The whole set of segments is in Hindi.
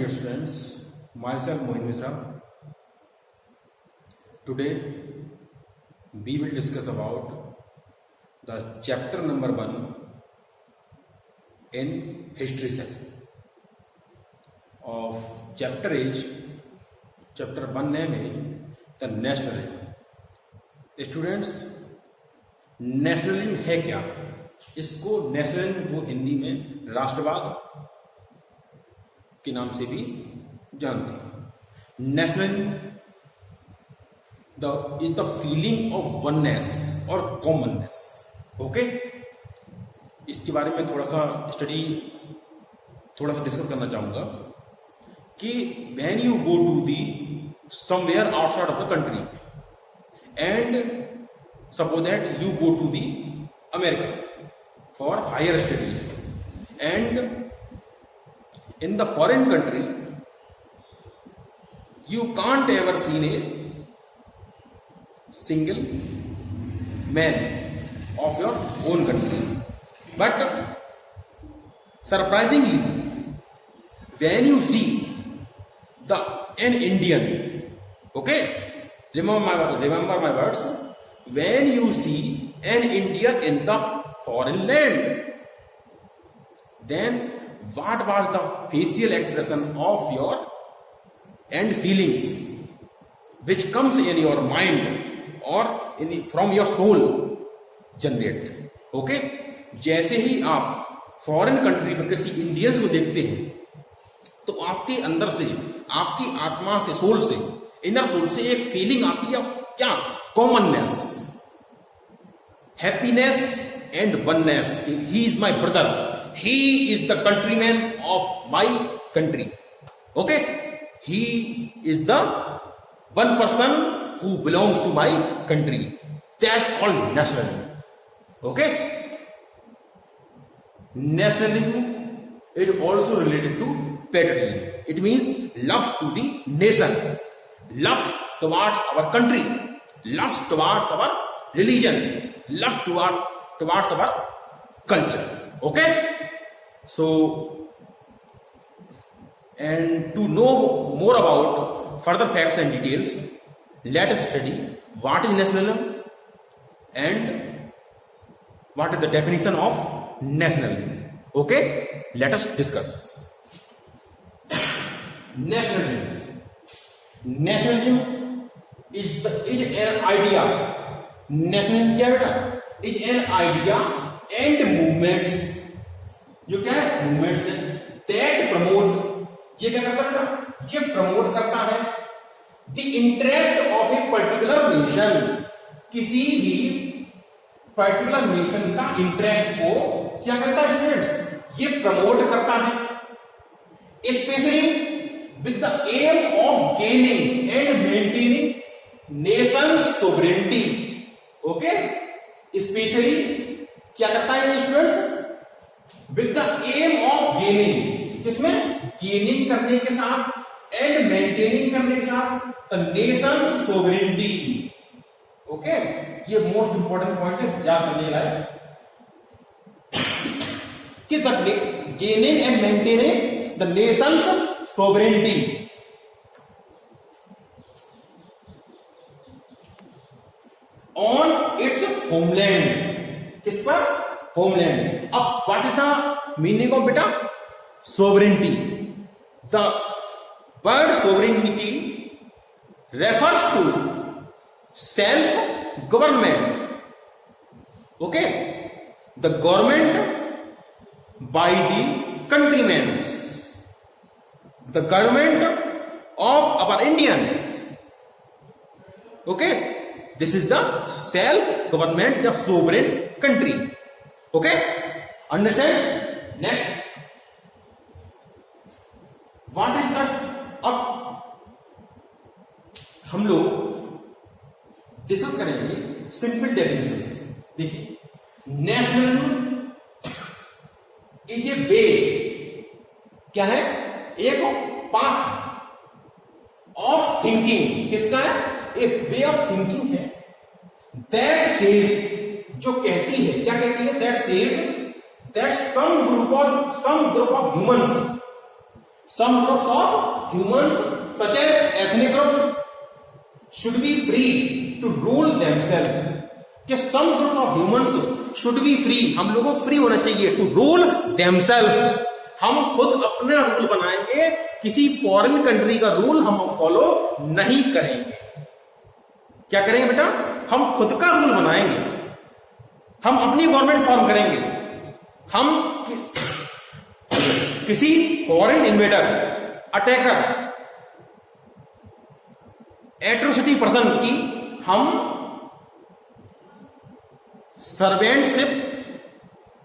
dear students, myself Mohin Mishra. Today we will discuss about the chapter number 1 in history section of chapter is chapter 1 name is the nationalism. Students, nationalism है क्या? इसको नेशनलिज्म को हिंदी में राष्ट्रवाद के नाम से भी जानते हैं। Nationalism is the feeling of oneness और कॉमननेस। ओके, इसके बारे में थोड़ा सा डिस्कस करना चाहूंगा कि when you go to the somewhere outside of the country and suppose that you go to the America for higher studies, and in the foreign country you can't ever see a single man of your own country, but surprisingly when you see an Indian, okay, remember my words, when you see an Indian in the foreign land, then what was the facial expression of your and feelings which comes in your mind or from your soul generate? Okay, जैसे ही आप फॉरेन कंट्री में किसी इंडियंस को देखते हैं तो आपके अंदर से, आपकी आत्मा से, सोल से, इनर सोल से एक फीलिंग आती है क्या? Commonness, happiness and oneness. He is my brother, he is the countryman of my country. Okay, he is the one person who belongs to my country. That's called nationalism. Okay, nationalism is also related to patriotism. It means love to the nation, love towards our country, love towards our religion, love towards our culture. Okay, so and to know more about further facts and details, let us study what is nationalism and what is the definition of nationalism. Okay, let us discuss nationalism. Nationalism is an idea. Nationalism क्या बेटा? Is an idea and movements, जो क्या है? Movements है that promote, ये क्या करता है बेटा? ये प्रमोट करता है the interest of a particular nation, किसी भी particular nation का इंटरेस्ट को क्या करता है स्टूडेंट्स? ये प्रमोट करता है, specially with the aim of gaining and maintaining nation's sovereignty. Okay, especially क्या करता है ये students? with the aim of gaining, किसमें? gaining करने के साथ and maintaining करने के साथ the nation's sovereignty. Okay, ये मोस्ट इंपॉर्टेंट पॉइंट है, याद करने लायक कि the gaining and maintaining the nation's sovereignty on its homeland. किस पर? homeland. अब what is the meaning of beta sovereignty? The word sovereignty refers to self government. Okay, the government by the countrymen, the government of our Indians. Okay, this is the self government, the sovereign country. Okay, understand? Next, what is that? अब हम लोग डिस्कस करेंगे सिंपल डेफिनेशन से। देखिए, नेशनलिज्म इज ए वे, क्या है? एक पाथ ऑफ थिंकिंग। किसका है? एक वे ऑफ थिंकिंग है दैट सेज, जो कहती है, क्या कहती है? That says that some group of humans some groups of humans such as ethnic groups should be free to rule themselves, कि some group of humans should be free, हम लोगों को फ्री होना चाहिए to rule themselves, हम खुद अपना रूल बनाएंगे, किसी फॉरेन कंट्री का रूल हम फॉलो नहीं करेंगे। क्या करेंगे बेटा? हम खुद का रूल बनाएंगे, हम अपनी गवर्नमेंट फॉर्म करेंगे, हम किसी foreign invader, attacker, atrocity person की हम सर्वेंटशिप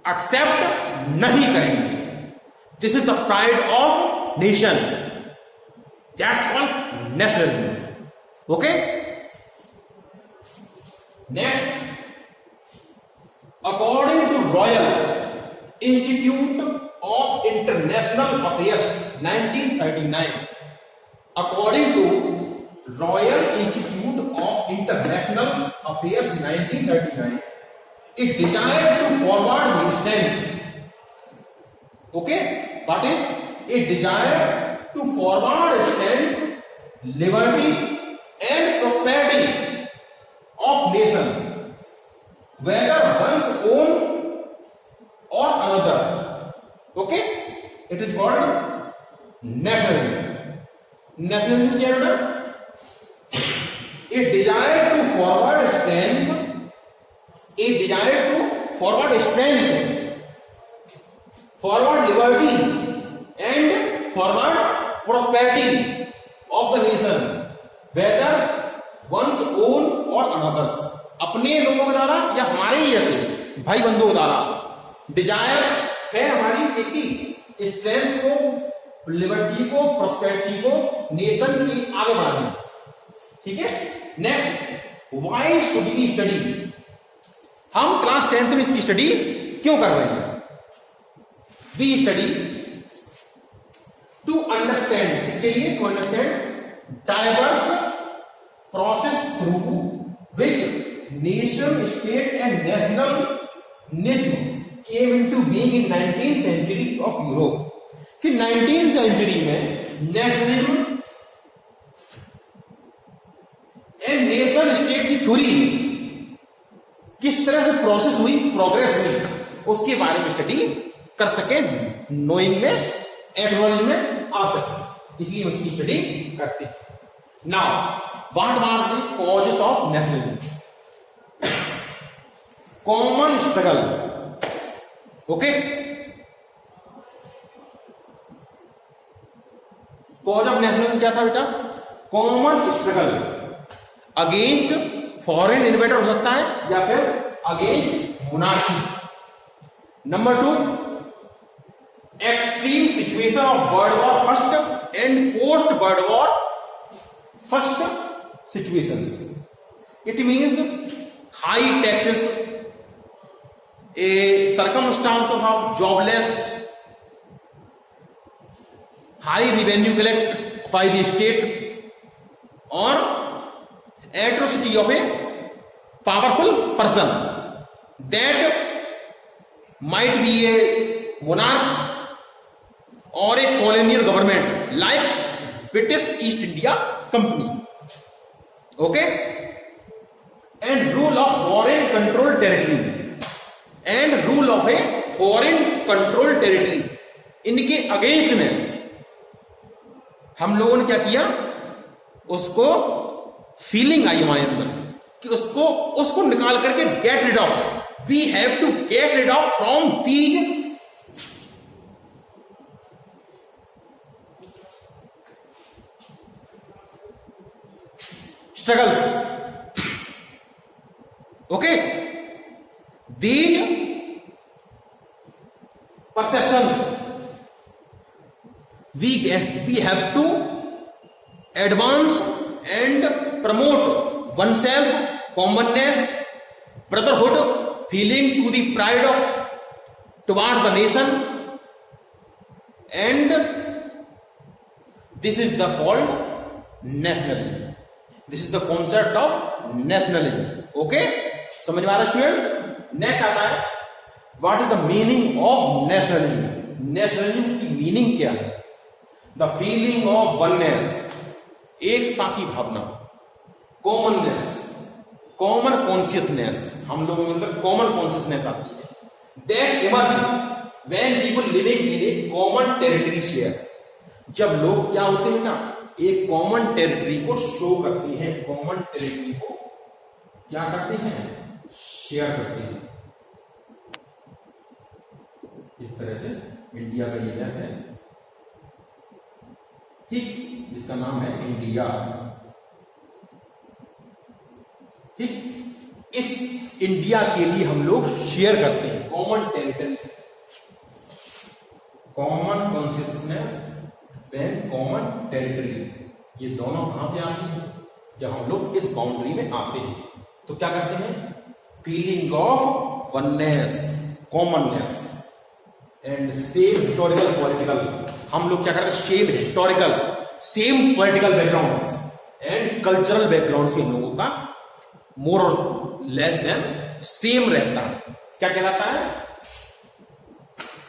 एक्सेप्ट नहीं करेंगे। This is the pride of nation, that's called nationalism. Okay, next, according to royal institute of International Affairs 1939, according to Royal Institute of International Affairs 1939, it desired to forward strength. Okay, what is it? Desired to forward strength, liberty and prosperity of nation, whether one's own or another. Okay, it is called nationalism. Nationalism क्या है बेटा? A desire to forward strength, a desire to forward strength, forward liberty and forward prosperity of the nation, whether one's own or another's, अपने लोगों के द्वारा या हमारे ही जैसे भाई बंधुओं के द्वारा। डिजायर है हमारी किसी स्ट्रेंथ को, लिबर्टी को, प्रोस्पेरिटी को, नेशन की आगे बढ़ाने। ठीक है, next, why should we study? हम क्लास 10th में इसकी स्टडी क्यों कर रहे हैं? वी स्टडी टू अंडरस्टैंड, इसके लिए to understand diverse process through which nation state and nationalism came into being in 19th century of Europe, कि 19th century में नेशनलिज्म एंड नेशन स्टेट की थ्योरी किस तरह से प्रोसेस हुई, प्रोग्रेस हुई, उसके बारे में स्टडी कर सके, नोइंग में, एक्नॉलेज में आ सके, इसलिए उसकी स्टडी करते हैं। Now what are the causes of nationalism? Common struggle. Okay, cause of nationalism क्या था बेटा? Common struggle against foreign invader हो सकता है या फिर against monarchy. Number 2, extreme situation of world war first and post world war first situations. It means high taxes, a circumstance of jobless, high revenue collect by the state, or atrocity of a powerful person that might be a monarch or a colonial government like British East India Company. Okay, and rule of foreign controlled territory and rule of a foreign control territory, इनके अगेंस्ट में हम लोगों ने क्या किया, उसको फीलिंग आई हमारे अंदर कि उसको निकाल करके get rid of, we have to get rid of from these struggles. Okay, these perceptions we have to advance and promote oneself, commonness, brotherhood, feeling to the pride of towards the nation, and this is the called nationalism. This is the concept of nationalism. Okay, समझ में आ रहा स्टूडेंट्स? नेक्स्ट आता है what is the meaning of nationalism. Nationalism की मीनिंग क्या है? द फीलिंग ऑफ वननेस, एकता की भावना, कॉमननेस, कॉमन कॉन्शियसनेस, हम लोगों के अंदर कॉमन कॉन्शियसनेस आती है, that emerge when people living in A common territory share, जब लोग क्या होते हैं ना, एक कॉमन टेरिटरी को शो करते हैं, कॉमन टेरिटरी को क्या करते हैं, शेयर करते हैं। इस तरह से इंडिया का ये मैप है, ठीक, जिसका नाम है इंडिया, ठीक। इस इंडिया के लिए हम लोग शेयर करते हैं common territory, common consciousness then common territory. ये दोनों कहां से आती है, जब हम लोग इस बाउंड्री में आते हैं तो क्या करते हैं, feeling of oneness, commonness and same historical political, हम लोग क्या करते हैं, same historical, same political background and cultural background के लोगों का मोर और लेस देन सेम रहता है, क्या कहलाता है,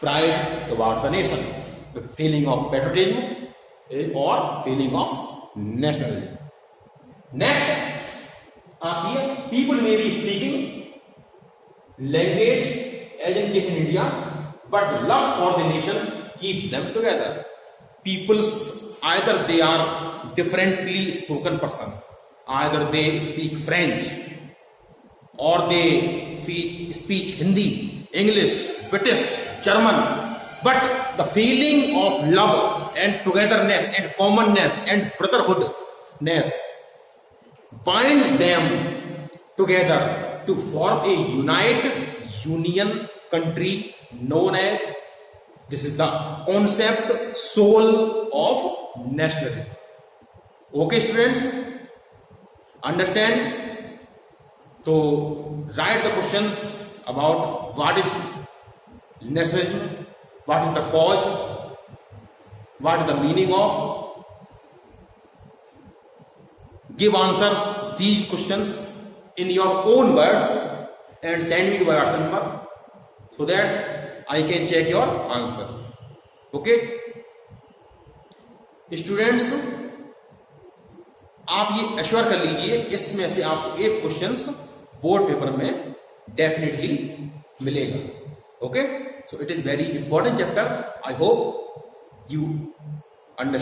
pride about the nation, feeling of patriotism और फीलिंग ऑफ नेशनलिज्म। नेक्स्ट आती है, people may be speaking language as in case in India, but love for the nation keeps them together. Peoples either they are differently spoken person, either they speak French or they speak Hindi, English, British, German, but the feeling of love and togetherness and commonness and brotherhoodness binds them together to form a union country known as, this is the concept, soul of nationalism. Okay students, understand? So write the questions about what is nationalism, what is the cause, what is the meaning of, give answers these questions in your own words and send me to my WhatsApp number so that I can check your answer. Okay students, आप ये एश्योर कर लीजिए इसमें से आपको एक क्वेश्चंस बोर्ड पेपर में डेफिनेटली मिलेगा। Okay, so it is very important chapter, I hope you understand.